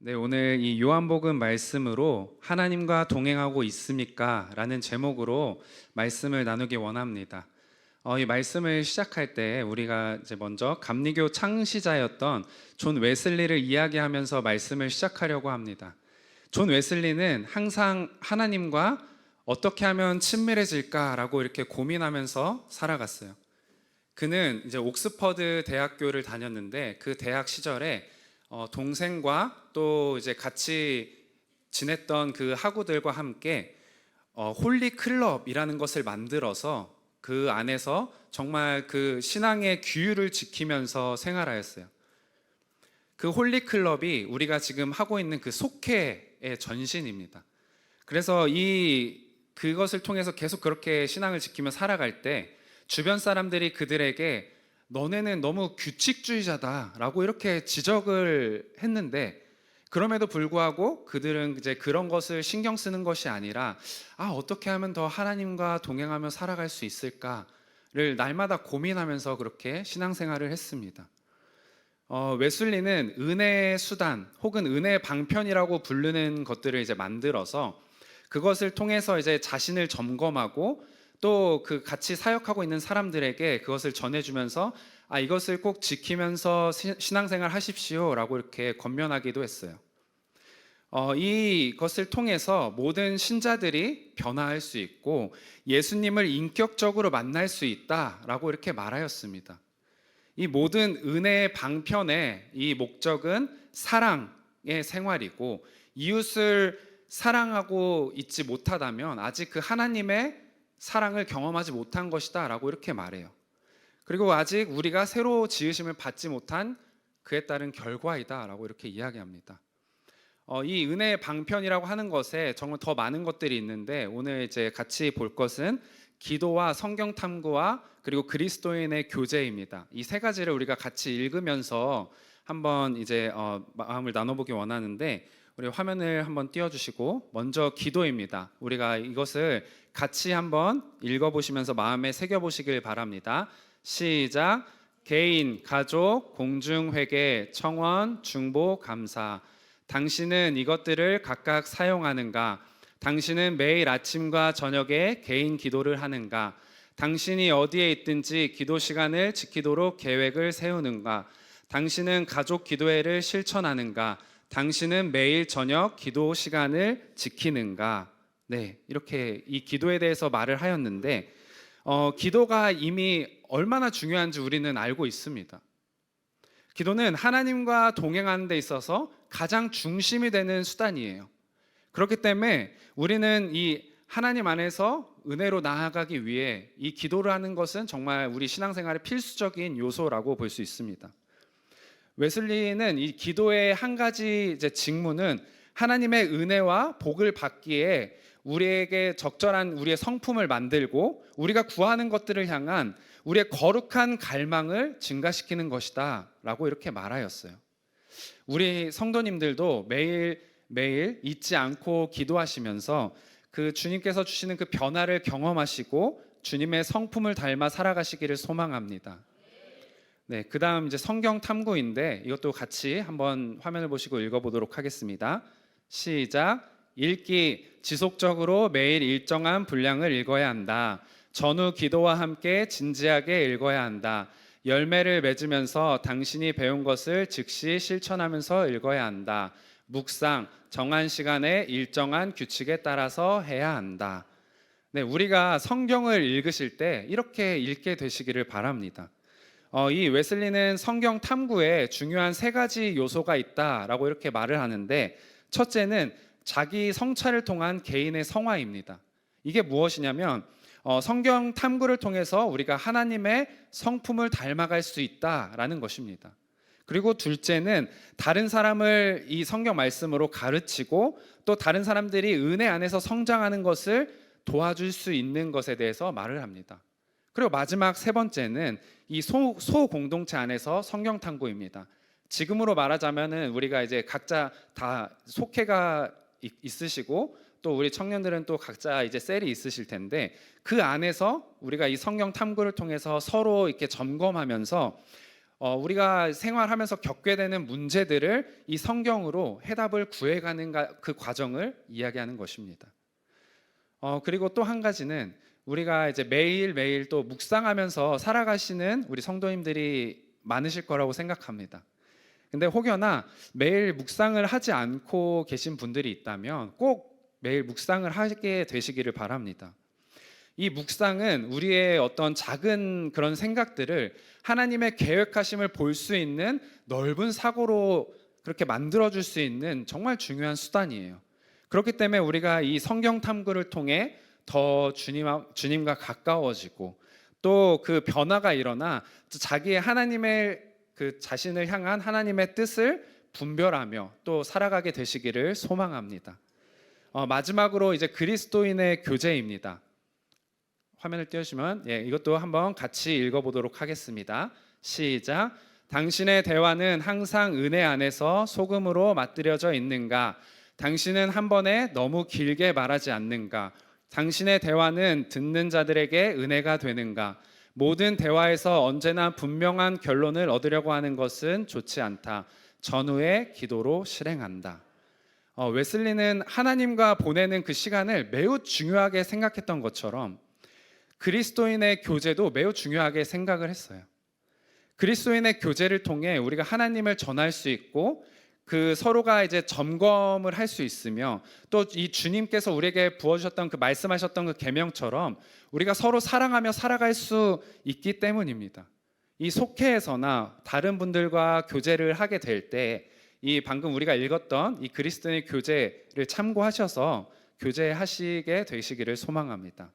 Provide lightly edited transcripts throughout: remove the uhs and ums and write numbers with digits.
네, 오늘 이 요한복음 말씀으로 하나님과 동행하고 있습니까? 라는 제목으로 말씀을 나누기 원합니다. 이 말씀을 시작할 때 우리가 이제 먼저 감리교 창시자였던 존 웨슬리를 이야기하면서 말씀을 시작하려고 합니다. 존 웨슬리는 항상 하나님과 어떻게 하면 친밀해질까라고 이렇게 고민하면서 살아갔어요. 그는 이제 옥스퍼드 대학교를 다녔는데 그 대학 시절에 동생과 또 이제 같이 지냈던 그 학우들과 함께 홀리 클럽이라는 것을 만들어서 그 안에서 정말 그 신앙의 규율을 지키면서 생활하였어요. 그 홀리 클럽이 우리가 지금 하고 있는 그 속회의 전신입니다. 그래서 그것을 통해서 계속 그렇게 신앙을 지키며 살아갈 때 주변 사람들이 그들에게 너네는 너무 규칙주의자다라고 이렇게 지적을 했는데, 그럼에도 불구하고 그들은 이제 그런 것을 신경 쓰는 것이 아니라 어떻게 하면 더 하나님과 동행하며 살아갈 수 있을까를 날마다 고민하면서 그렇게 신앙생활을 했습니다. 웨슬리는 은혜의 수단 혹은 은혜의 방편이라고 부르는 것들을 이제 만들어서 그것을 통해서 이제 자신을 점검하고 또 그 같이 사역하고 있는 사람들에게 그것을 전해주면서 이것을 꼭 지키면서 신앙생활 하십시오라고 이렇게 권면하기도 했어요. 이것을 통해서 모든 신자들이 변화할 수 있고 예수님을 인격적으로 만날 수 있다라고 이렇게 말하였습니다. 이 모든 은혜의 방편의 이 목적은 사랑의 생활이고, 이웃을 사랑하고 있지 못하다면 아직 그 하나님의 사랑을 경험하지 못한 것이다 라고 이렇게 말해요. 그리고 아직 우리가 새로 지으심을 받지 못한 그에 따른 결과이다 라고 이렇게 이야기합니다. 이 은혜의 방편이라고 하는 것에 정말 더 많은 것들이 있는데, 오늘 이제 같이 볼 것은 기도와 성경 탐구와 그리고 그리스도인의 교제입니다. 이 세 가지를 우리가 같이 읽으면서 한번 이제 마음을 나눠보기 원하는데, 우리 화면을 한번 띄워주시고, 먼저 기도입니다. 우리가 이것을 같이 한번 읽어보시면서 마음에 새겨보시길 바랍니다. 시작. 개인, 가족, 공중회계, 청원, 중보, 감사. 당신은 이것들을 각각 사용하는가? 당신은 매일 아침과 저녁에 개인 기도를 하는가? 당신이 어디에 있든지 기도 시간을 지키도록 계획을 세우는가? 당신은 가족 기도회를 실천하는가? 당신은 매일 저녁 기도 시간을 지키는가? 네, 이렇게 이 기도에 대해서 말을 하였는데, 기도가 이미 얼마나 중요한지 우리는 알고 있습니다. 기도는 하나님과 동행하는 데 있어서 가장 중심이 되는 수단이에요. 그렇기 때문에 우리는 이 하나님 안에서 은혜로 나아가기 위해 이 기도를 하는 것은 정말 우리 신앙생활의 필수적인 요소라고 볼 수 있습니다. 웨슬리는 이 기도의 한 가지 이제 직무는 하나님의 은혜와 복을 받기에 우리에게 적절한 우리의 성품을 만들고 우리가 구하는 것들을 향한 우리의 거룩한 갈망을 증가시키는 것이다 라고 이렇게 말하였어요. 우리 성도님들도 매일 잊지 않고 기도하시면서 그 주님께서 주시는 그 변화를 경험하시고 주님의 성품을 닮아 살아가시기를 소망합니다. 네, 그 다음 이제 성경 탐구인데, 이것도 같이 한번 화면을 보시고 읽어보도록 하겠습니다. 시작. 읽기. 지속적으로 매일 일정한 분량을 읽어야 한다. 전후 기도와 함께 진지하게 읽어야 한다. 열매를 맺으면서 당신이 배운 것을 즉시 실천하면서 읽어야 한다. 묵상. 정한 시간에 일정한 규칙에 따라서 해야 한다. 네, 우리가 성경을 읽으실 때 이렇게 읽게 되시기를 바랍니다. 이 웨슬리는 성경 탐구에 중요한 세 가지 요소가 있다라고 이렇게 말을 하는데, 첫째는 자기 성찰을 통한 개인의 성화입니다. 이게 무엇이냐면 성경 탐구를 통해서 우리가 하나님의 성품을 닮아갈 수 있다라는 것입니다. 그리고 둘째는 다른 사람을 이 성경 말씀으로 가르치고 또 다른 사람들이 은혜 안에서 성장하는 것을 도와줄 수 있는 것에 대해서 말을 합니다. 그리고 마지막 세 번째는 이 소공동체 안에서 성경 탐구입니다. 지금으로 말하자면은 우리가 이제 각자 다 속회가 있으시고 또 우리 청년들은 또 각자 이제 셀이 있으실 텐데, 그 안에서 우리가 이 성경 탐구를 통해서 서로 이렇게 점검하면서 우리가 생활하면서 겪게 되는 문제들을 이 성경으로 해답을 구해가는 그 과정을 이야기하는 것입니다. 그리고 또 한 가지는 우리가 이제 매일매일 또 묵상하면서 살아가시는 우리 성도님들이 많으실 거라고 생각합니다. 근데 혹여나 매일 묵상을 하지 않고 계신 분들이 있다면 꼭 매일 묵상을 하게 되시기를 바랍니다. 이 묵상은 우리의 어떤 작은 그런 생각들을 하나님의 계획하심을 볼 수 있는 넓은 사고로 그렇게 만들어줄 수 있는 정말 중요한 수단이에요. 그렇기 때문에 우리가 이 성경 탐구를 통해 더 주님과 가까워지고 또 그 변화가 일어나 자기의 하나님의 그 자신을 향한 하나님의 뜻을 분별하며 또 살아가게 되시기를 소망합니다. 마지막으로 이제 그리스도인의 교제입니다. 화면을 띄우시면 이것도 한번 같이 읽어보도록 하겠습니다. 시작. 당신의 대화는 항상 은혜 안에서 소금으로 맛들여져 있는가? 당신은 한 번에 너무 길게 말하지 않는가? 당신의 대화는 듣는 자들에게 은혜가 되는가? 모든 대화에서 언제나 분명한 결론을 얻으려고 하는 것은 좋지 않다. 전후의 기도로 실행한다. 웨슬리는 하나님과 보내는 그 시간을 매우 중요하게 생각했던 것처럼 그리스도인의 교제도 매우 중요하게 생각을 했어요. 그리스도인의 교제를 통해 우리가 하나님을 전할 수 있고 그 서로가 이제 점검을 할 수 있으며 또 이 주님께서 우리에게 부어주셨던 그 말씀하셨던 그 계명처럼 우리가 서로 사랑하며 살아갈 수 있기 때문입니다. 이 속회에서나 다른 분들과 교제를 하게 될 때 이 방금 우리가 읽었던 이 그리스도인의 교제를 참고하셔서 교제하시게 되시기를 소망합니다.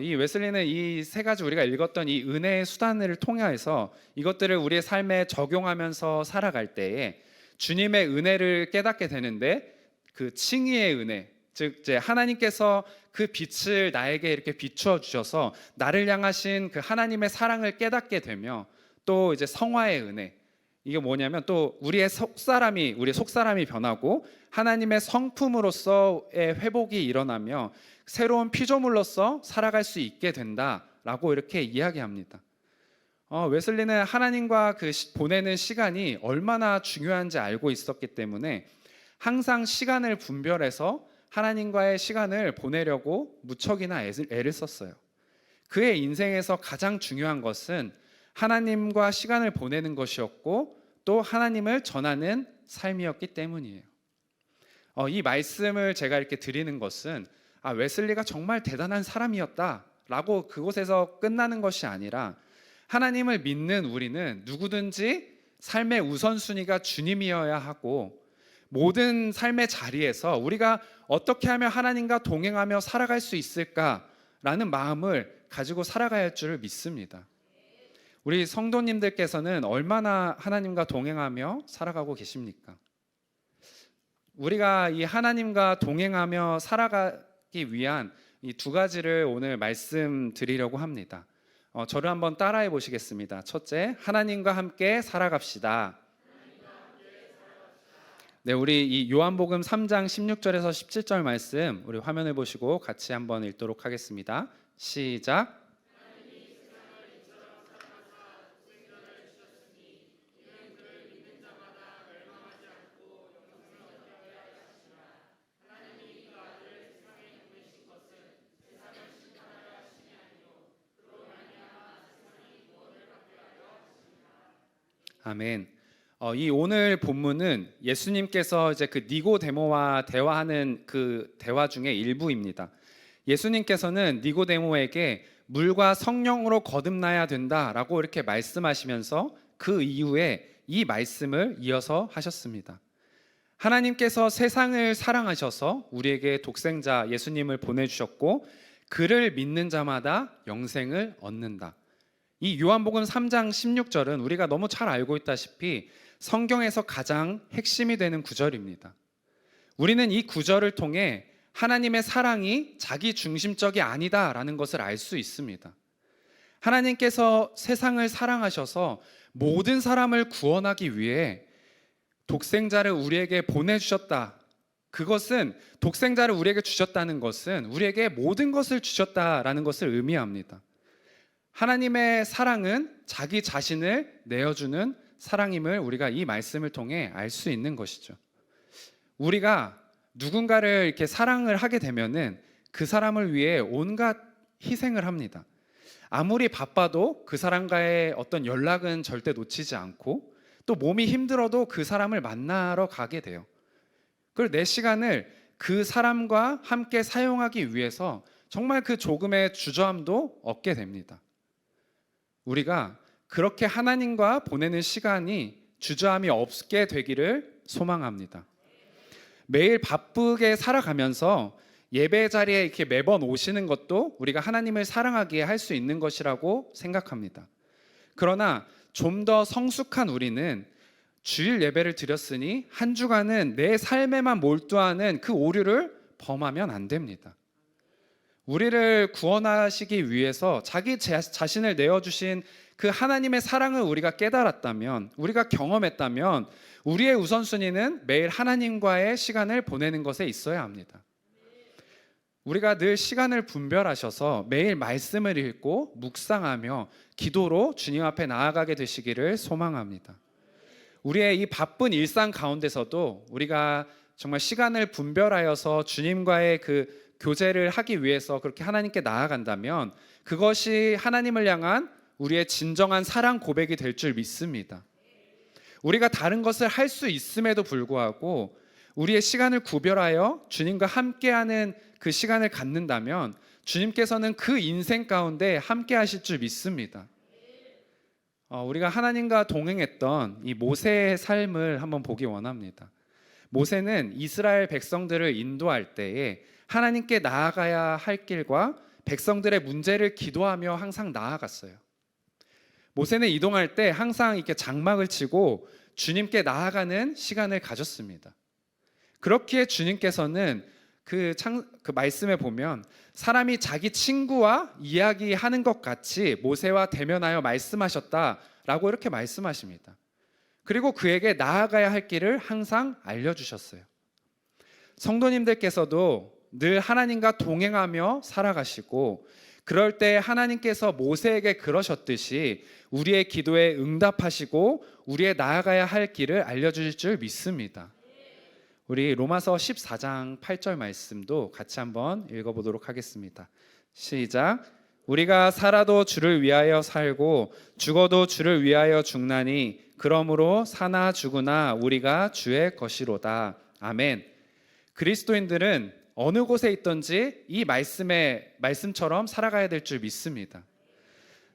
이 웨슬리는 이 세 가지 우리가 읽었던 이 은혜의 수단을 통해서 이것들을 우리의 삶에 적용하면서 살아갈 때에 주님의 은혜를 깨닫게 되는데 그 칭의의 은혜, 즉 이제 하나님께서 그 빛을 나에게 이렇게 비추어 주셔서 나를 향하신 그 하나님의 사랑을 깨닫게 되며 또 이제 성화의 은혜, 이게 뭐냐면 또 우리의 속사람이 변하고 하나님의 성품으로서의 회복이 일어나며 새로운 피조물로서 살아갈 수 있게 된다라고 이렇게 이야기합니다. 웨슬리는 하나님과 그 보내는 시간이 얼마나 중요한지 알고 있었기 때문에 항상 시간을 분별해서 하나님과의 시간을 보내려고 무척이나 애를 썼어요. 그의 인생에서 가장 중요한 것은 하나님과 시간을 보내는 것이었고 또 하나님을 전하는 삶이었기 때문이에요. 이 말씀을 제가 이렇게 드리는 것은 웨슬리가 정말 대단한 사람이었다라고 그곳에서 끝나는 것이 아니라 하나님을 믿는 우리는 누구든지 삶의 우선순위가 주님이어야 하고 모든 삶의 자리에서 우리가 어떻게 하면 하나님과 동행하며 살아갈 수 있을까라는 마음을 가지고 살아가야 할 줄을 믿습니다. 우리 성도님들께서는 얼마나 하나님과 동행하며 살아가고 계십니까? 우리가 이 하나님과 동행하며 살아가기 위한 이 두 가지를 오늘 말씀드리려고 합니다. 저를 한번 따라해 보시겠습니다. 첫째, 하나님과 함께 살아갑시다. 네, 우리 이 요한복음 3장 16절에서 17절 말씀 우리 화면을 보시고 같이 한번 읽도록 하겠습니다. 시작. 아멘. 이 오늘 본문은 예수님께서 이제 그 니고데모와 대화하는 그 대화 중에 일부입니다. 예수님께서는 니고데모에게 물과 성령으로 거듭나야 된다라고 이렇게 말씀하시면서 그 이후에 이 말씀을 이어서 하셨습니다. 하나님께서 세상을 사랑하셔서 우리에게 독생자 예수님을 보내주셨고 그를 믿는 자마다 영생을 얻는다. 이 요한복음 3장 16절은 우리가 너무 잘 알고 있다시피 성경에서 가장 핵심이 되는 구절입니다. 우리는 이 구절을 통해 하나님의 사랑이 자기 중심적이 아니다라는 것을 알 수 있습니다. 하나님께서 세상을 사랑하셔서 모든 사람을 구원하기 위해 독생자를 우리에게 보내주셨다. 그것은 독생자를 우리에게 주셨다는 것은 우리에게 모든 것을 주셨다라는 것을 의미합니다. 하나님의 사랑은 자기 자신을 내어주는 사랑임을 우리가 이 말씀을 통해 알 수 있는 것이죠. 우리가 누군가를 이렇게 사랑을 하게 되면은 그 사람을 위해 온갖 희생을 합니다. 아무리 바빠도 그 사람과의 어떤 연락은 절대 놓치지 않고, 또 몸이 힘들어도 그 사람을 만나러 가게 돼요. 그리고 내 시간을 그 사람과 함께 사용하기 위해서 정말 그 조금의 주저함도 얻게 됩니다. 우리가 그렇게 하나님과 보내는 시간이 주저함이 없게 되기를 소망합니다. 매일 바쁘게 살아가면서 예배 자리에 이렇게 매번 오시는 것도 우리가 하나님을 사랑하기에 할 수 있는 것이라고 생각합니다. 그러나 좀 더 성숙한 우리는 주일 예배를 드렸으니 한 주간은 내 삶에만 몰두하는 그 오류를 범하면 안 됩니다. 우리를 구원하시기 위해서 자기 자신을 내어주신 그 하나님의 사랑을 우리가 깨달았다면, 우리가 경험했다면 우리의 우선순위는 매일 하나님과의 시간을 보내는 것에 있어야 합니다. 우리가 늘 시간을 분별하셔서 매일 말씀을 읽고 묵상하며 기도로 주님 앞에 나아가게 되시기를 소망합니다. 우리의 이 바쁜 일상 가운데서도 우리가 정말 시간을 분별하여서 주님과의 그 교제를 하기 위해서 그렇게 하나님께 나아간다면 그것이 하나님을 향한 우리의 진정한 사랑 고백이 될 줄 믿습니다. 우리가 다른 것을 할 수 있음에도 불구하고 우리의 시간을 구별하여 주님과 함께하는 그 시간을 갖는다면 주님께서는 그 인생 가운데 함께 하실 줄 믿습니다. 우리가 하나님과 동행했던 이 모세의 삶을 한번 보기 원합니다. 모세는 이스라엘 백성들을 인도할 때에 하나님께 나아가야 할 길과 백성들의 문제를 기도하며 항상 나아갔어요. 모세는 이동할 때 항상 이렇게 장막을 치고 주님께 나아가는 시간을 가졌습니다. 그렇기에 주님께서는 그 말씀에 보면 사람이 자기 친구와 이야기하는 것 같이 모세와 대면하여 말씀하셨다라고 이렇게 말씀하십니다. 그리고 그에게 나아가야 할 길을 항상 알려주셨어요. 성도님들께서도 늘 하나님과 동행하며 살아가시고, 그럴 때 하나님께서 모세에게 그러셨듯이 우리의 기도에 응답하시고 우리의 나아가야 할 길을 알려주실 줄 믿습니다. 우리 로마서 14장 8절 말씀도 같이 한번 읽어보도록 하겠습니다. 시작. 우리가 살아도 주를 위하여 살고 죽어도 주를 위하여 죽나니 그러므로 사나 죽으나 우리가 주의 것이로다. 아멘. 그리스도인들은 어느 곳에 있든지 이 말씀처럼 살아가야 될 줄 믿습니다.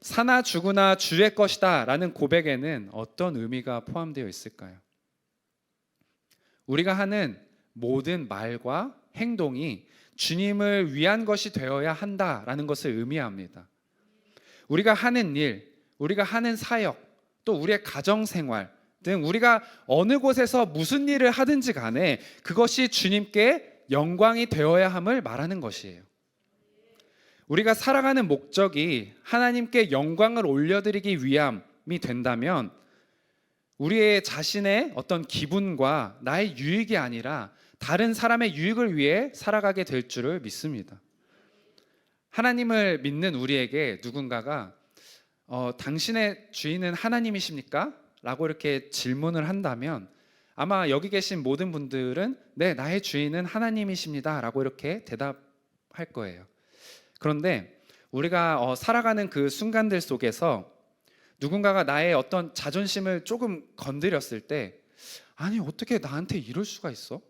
사나 죽으나 주의 것이다 라는 고백에는 어떤 의미가 포함되어 있을까요? 우리가 하는 모든 말과 행동이 주님을 위한 것이 되어야 한다라는 것을 의미합니다. 우리가 하는 일, 우리가 하는 사역, 또 우리의 가정생활 등 우리가 어느 곳에서 무슨 일을 하든지 간에 그것이 주님께 영광이 되어야 함을 말하는 것이에요. 우리가 살아가는 목적이 하나님께 영광을 올려드리기 위함이 된다면 우리의 자신의 어떤 기분과 나의 유익이 아니라 다른 사람의 유익을 위해 살아가게 될 줄을 믿습니다. 하나님을 믿는 우리에게 누군가가 당신의 주인은 하나님이십니까? 라고 이렇게 질문을 한다면 아마 여기 계신 모든 분들은 네, 나의 주인은 하나님이십니다 라고 이렇게 대답할 거예요. 그런데 우리가 살아가는 그 순간들 속에서 누군가가 나의 어떤 자존심을 조금 건드렸을 때 아니 어떻게 나한테 이럴 수가 있어?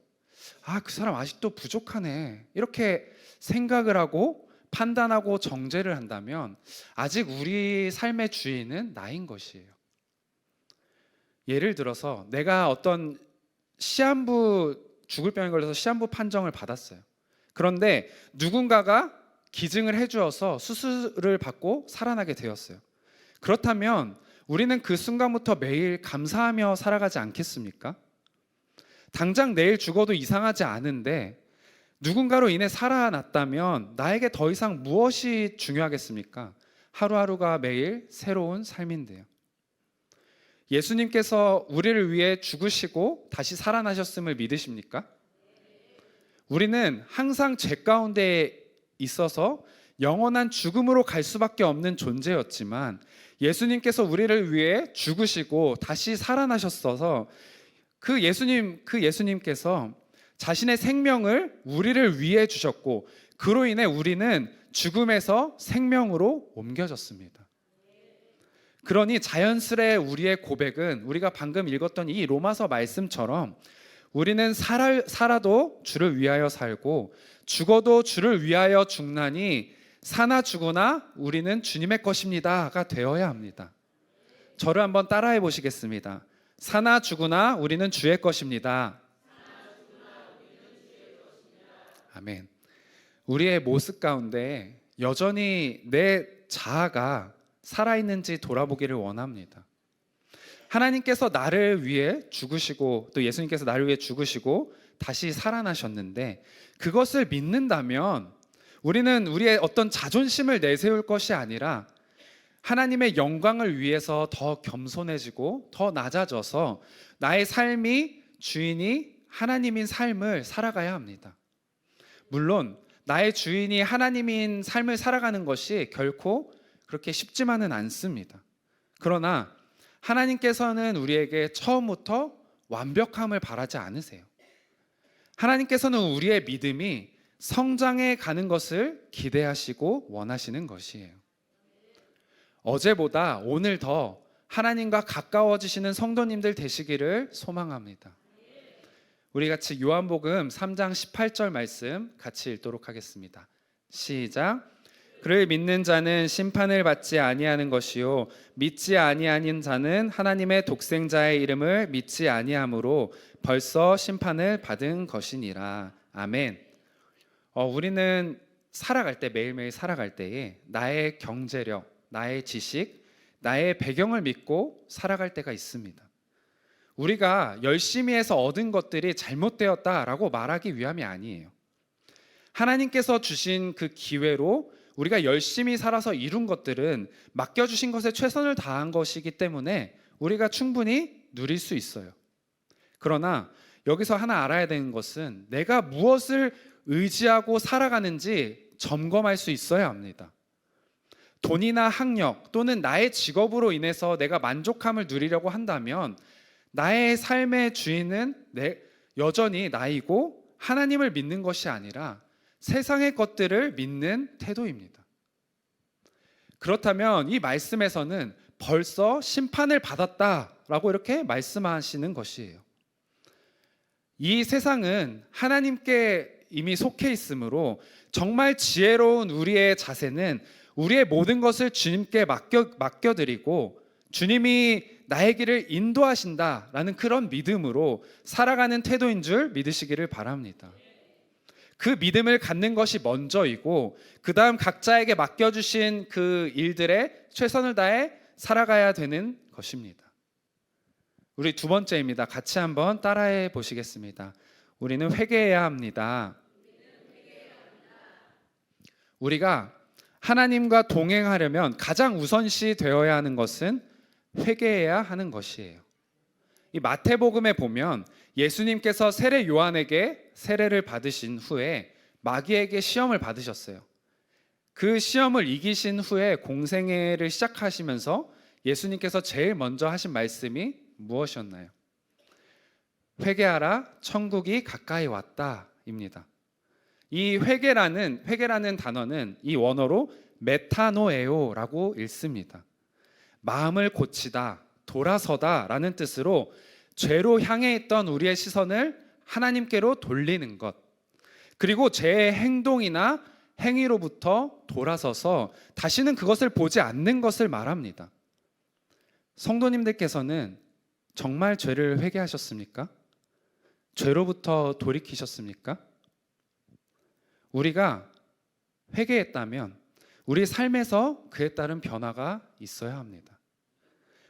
그 사람 아직도 부족하네 이렇게 생각을 하고 판단하고 정죄를 한다면 아직 우리 삶의 주인은 나인 것이에요. 예를 들어서 내가 어떤 시한부 죽을 병에 걸려서 시한부 판정을 받았어요. 그런데 누군가가 기증을 해주어서 수술을 받고 살아나게 되었어요. 그렇다면 우리는 그 순간부터 매일 감사하며 살아가지 않겠습니까? 당장 내일 죽어도 이상하지 않은데 누군가로 인해 살아났다면 나에게 더 이상 무엇이 중요하겠습니까? 하루하루가 매일 새로운 삶인데요. 예수님께서 우리를 위해 죽으시고 다시 살아나셨음을 믿으십니까? 우리는 항상 죄 가운데 있어서 영원한 죽음으로 갈 수밖에 없는 존재였지만 예수님께서 우리를 위해 죽으시고 다시 살아나셨어서 그 예수님께서 자신의 생명을 우리를 위해 주셨고, 그로 인해 우리는 죽음에서 생명으로 옮겨졌습니다. 그러니 자연스레 우리의 고백은 우리가 방금 읽었던 이 로마서 말씀처럼 우리는 살아도 주를 위하여 살고 죽어도 주를 위하여 죽나니 사나 죽으나 우리는 주님의 것입니다가 되어야 합니다. 저를 한번 따라해 보시겠습니다. 사나 죽으나 우리는 주의 것입니다. 아멘. 우리의 모습 가운데 여전히 내 자아가 살아있는지 돌아보기를 원합니다. 하나님께서 나를 위해 죽으시고 또 예수님께서 나를 위해 죽으시고 다시 살아나셨는데, 그것을 믿는다면 우리는 우리의 어떤 자존심을 내세울 것이 아니라 하나님의 영광을 위해서 더 겸손해지고 더 낮아져서 나의 삶이 주인이 하나님인 삶을 살아가야 합니다. 물론 나의 주인이 하나님인 삶을 살아가는 것이 결코 그렇게 쉽지만은 않습니다. 그러나 하나님께서는 우리에게 처음부터 완벽함을 바라지 않으세요. 하나님께서는 우리의 믿음이 성장해 가는 것을 기대하시고 원하시는 것이에요. 어제보다 오늘 더 하나님과 가까워지시는 성도님들 되시기를 소망합니다. 우리 같이 요한복음 3장 18절 말씀 같이 읽도록 하겠습니다. 시작. 그를 믿는 자는 심판을 받지 아니하는 것이요 믿지 아니하는 자는 하나님의 독생자의 이름을 믿지 아니하므로 벌써 심판을 받은 것이니라. 아멘. 우리는 살아갈 때, 매일매일 살아갈 때에 나의 경제력, 나의 지식, 나의 배경을 믿고 살아갈 때가 있습니다. 우리가 열심히 해서 얻은 것들이 잘못되었다라고 말하기 위함이 아니에요. 하나님께서 주신 그 기회로 우리가 열심히 살아서 이룬 것들은 맡겨주신 것에 최선을 다한 것이기 때문에 우리가 충분히 누릴 수 있어요. 그러나 여기서 하나 알아야 되는 것은 내가 무엇을 의지하고 살아가는지 점검할 수 있어야 합니다. 돈이나 학력 또는 나의 직업으로 인해서 내가 만족함을 누리려고 한다면 나의 삶의 주인은 여전히 나이고 하나님을 믿는 것이 아니라 세상의 것들을 믿는 태도입니다. 그렇다면 이 말씀에서는 벌써 심판을 받았다라고 이렇게 말씀하시는 것이에요. 이 세상은 하나님께 이미 속해 있으므로 정말 지혜로운 우리의 자세는 우리의 모든 것을 주님께 맡겨드리고 주님이 나의 길을 인도하신다라는 그런 믿음으로 살아가는 태도인 줄 믿으시기를 바랍니다. 그 믿음을 갖는 것이 먼저이고 그 다음 각자에게 맡겨주신 그 일들에 최선을 다해 살아가야 되는 것입니다. 우리 두 번째입니다. 같이 한번 따라해 보시겠습니다. 우리는 회개해야 합니다. 우리가 하나님과 동행하려면 가장 우선시 되어야 하는 것은 회개해야 하는 것이에요. 이 마태복음에 보면 예수님께서 세례 요한에게 세례를 받으신 후에 마귀에게 시험을 받으셨어요. 그 시험을 이기신 후에 공생애를 시작하시면서 예수님께서 제일 먼저 하신 말씀이 무엇이었나요? 회개하라, 천국이 가까이 왔다입니다. 이 회개라는 단어는 이 원어로 메타노에오라고 읽습니다. 마음을 고치다, 돌아서다라는 뜻으로 죄로 향해 있던 우리의 시선을 하나님께로 돌리는 것, 그리고 죄의 행동이나 행위로부터 돌아서서 다시는 그것을 보지 않는 것을 말합니다. 성도님들께서는 정말 죄를 회개하셨습니까? 죄로부터 돌이키셨습니까? 우리가 회개했다면 우리 삶에서 그에 따른 변화가 있어야 합니다.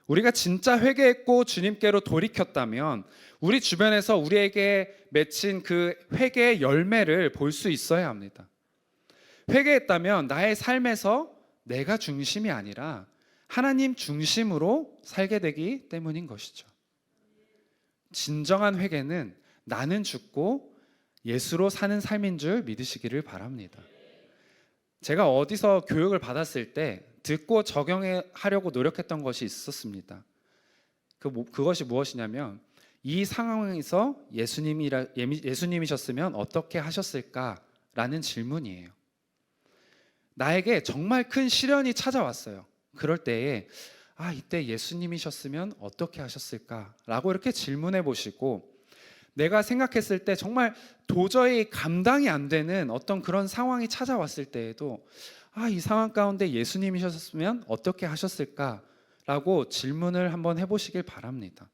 우리가 진짜 회개했고 주님께로 돌이켰다면 우리 주변에서 우리에게 맺힌 그 회개의 열매를 볼 수 있어야 합니다. 회개했다면 나의 삶에서 내가 중심이 아니라 하나님 중심으로 살게 되기 때문인 것이죠. 진정한 회개는 나는 죽고 예수로 사는 삶인 줄 믿으시기를 바랍니다. 제가 어디서 교육을 받았을 때 듣고 적용하려고 노력했던 것이 있었습니다. 그것이 무엇이냐면 이 상황에서 예수님이셨으면 어떻게 하셨을까라는 질문이에요. 나에게 정말 큰 시련이 찾아왔어요. 그럴 때에 이때 예수님이셨으면 어떻게 하셨을까라고 이렇게 질문해 보시고, 내가 생각했을 때 정말 도저히 감당이 안 되는 어떤 그런 상황이 찾아왔을 때에도 이 상황 가운데 예수님이셨으면 어떻게 하셨을까라고 질문을 한번 해보시길 바랍니다.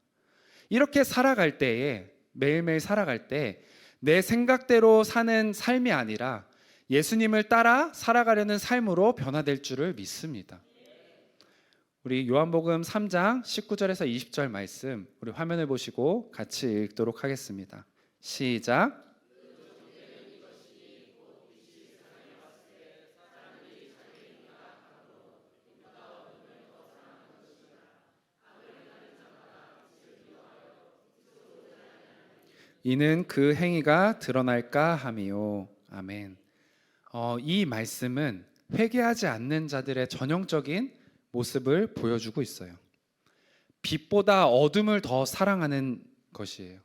이렇게 살아갈 때에, 매일매일 살아갈 때 내 생각대로 사는 삶이 아니라 예수님을 따라 살아가려는 삶으로 변화될 줄을 믿습니다. 우리 요한복음 3장 19절에서 20절 말씀, 우리 화면을 보시고 같이 읽도록 하겠습니다. 시작. 이는 그 행위가 드러날까 함이요. 아멘. 이 말씀은 회개하지 않는 자들의 전형적인 모습을 보여주고 있어요. 빛보다 어둠을 더 사랑하는 것이에요.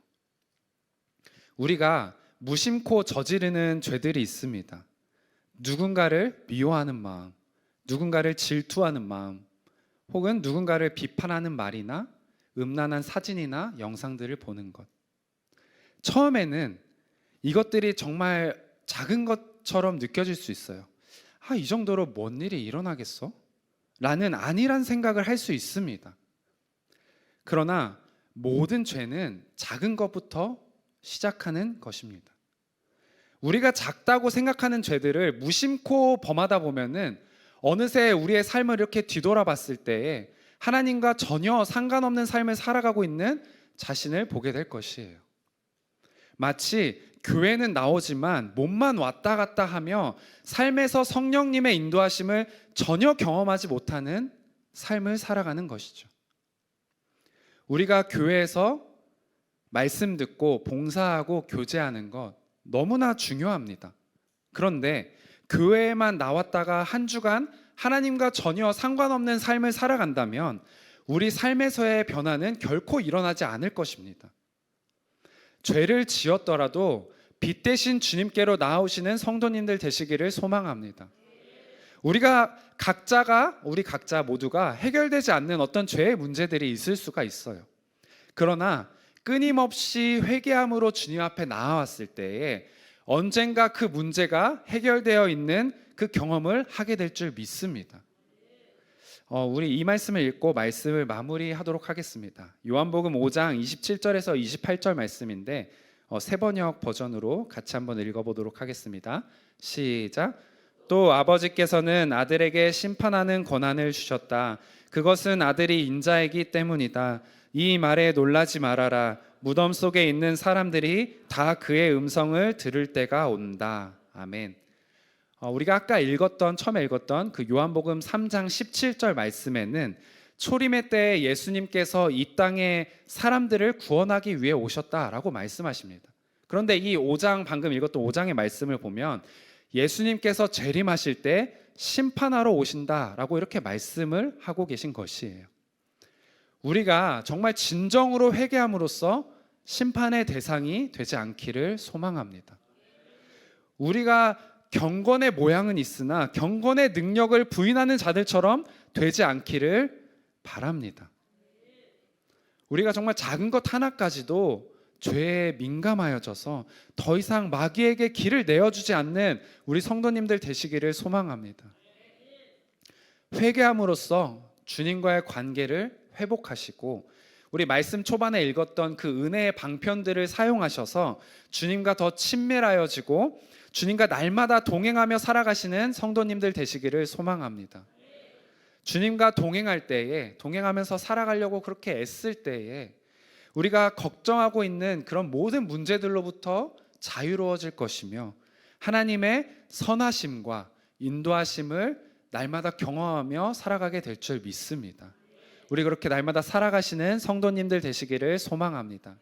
우리가 무심코 저지르는 죄들이 있습니다. 누군가를 미워하는 마음, 누군가를 질투하는 마음, 혹은 누군가를 비판하는 말이나 음란한 사진이나 영상들을 보는 것. 처음에는 이것들이 정말 작은 것처럼 느껴질 수 있어요. 이 정도로 뭔 일이 일어나겠어? 라는 아니란 생각을 할 수 있습니다. 그러나 모든 죄는 작은 것부터 시작하는 것입니다. 우리가 작다고 생각하는 죄들을 무심코 범하다 보면은 어느새 우리의 삶을 이렇게 뒤돌아봤을 때에 하나님과 전혀 상관없는 삶을 살아가고 있는 자신을 보게 될 것이에요. 마치 교회는 나오지만 몸만 왔다 갔다 하며 삶에서 성령님의 인도하심을 전혀 경험하지 못하는 삶을 살아가는 것이죠. 우리가 교회에서 말씀 듣고 봉사하고 교제하는 것 너무나 중요합니다. 그런데 교회에만 나왔다가 한 주간 하나님과 전혀 상관없는 삶을 살아간다면 우리 삶에서의 변화는 결코 일어나지 않을 것입니다. 죄를 지었더라도 빛 대신 주님께로 나아오시는 성도님들 되시기를 소망합니다. 우리 각자 모두가 해결되지 않는 어떤 죄의 문제들이 있을 수가 있어요. 그러나 끊임없이 회개함으로 주님 앞에 나아왔을 때에 언젠가 그 문제가 해결되어 있는 그 경험을 하게 될 줄 믿습니다. 우리 이 말씀을 읽고 말씀을 마무리하도록 하겠습니다. 요한복음 5장 27절에서 28절 말씀인데 세번역 버전으로 같이 한번 읽어보도록 하겠습니다. 시작. 또 아버지께서는 아들에게 심판하는 권한을 주셨다. 그것은 아들이 인자이기 때문이다. 이 말에 놀라지 말아라. 무덤 속에 있는 사람들이 다 그의 음성을 들을 때가 온다. 아멘. 우리가 아까 처음에 읽었던 그 요한복음 3장 17절 말씀에는 초림의 때에 예수님께서 이 땅에 사람들을 구원하기 위해 오셨다라고 말씀하십니다. 그런데 이 방금 읽었던 5장의 말씀을 보면 예수님께서 재림하실 때 심판하러 오신다라고 이렇게 말씀을 하고 계신 것이에요. 우리가 정말 진정으로 회개함으로써 심판의 대상이 되지 않기를 소망합니다. 우리가 경건의 모양은 있으나 경건의 능력을 부인하는 자들처럼 되지 않기를 바랍니다. 우리가 정말 작은 것 하나까지도 죄에 민감하여져서 더 이상 마귀에게 길을 내어주지 않는 우리 성도님들 되시기를 소망합니다. 회개함으로써 주님과의 관계를 회복하시고 우리 말씀 초반에 읽었던 그 은혜의 방편들을 사용하셔서 주님과 더 친밀하여지고 주님과 날마다 동행하며 살아가시는 성도님들 되시기를 소망합니다. 주님과 동행하면서 살아가려고 그렇게 애쓸 때에 우리가 걱정하고 있는 그런 모든 문제들로부터 자유로워질 것이며 하나님의 선하심과 인도하심을 날마다 경험하며 살아가게 될 줄 믿습니다. 우리 그렇게 날마다 살아가시는 성도님들 되시기를 소망합니다.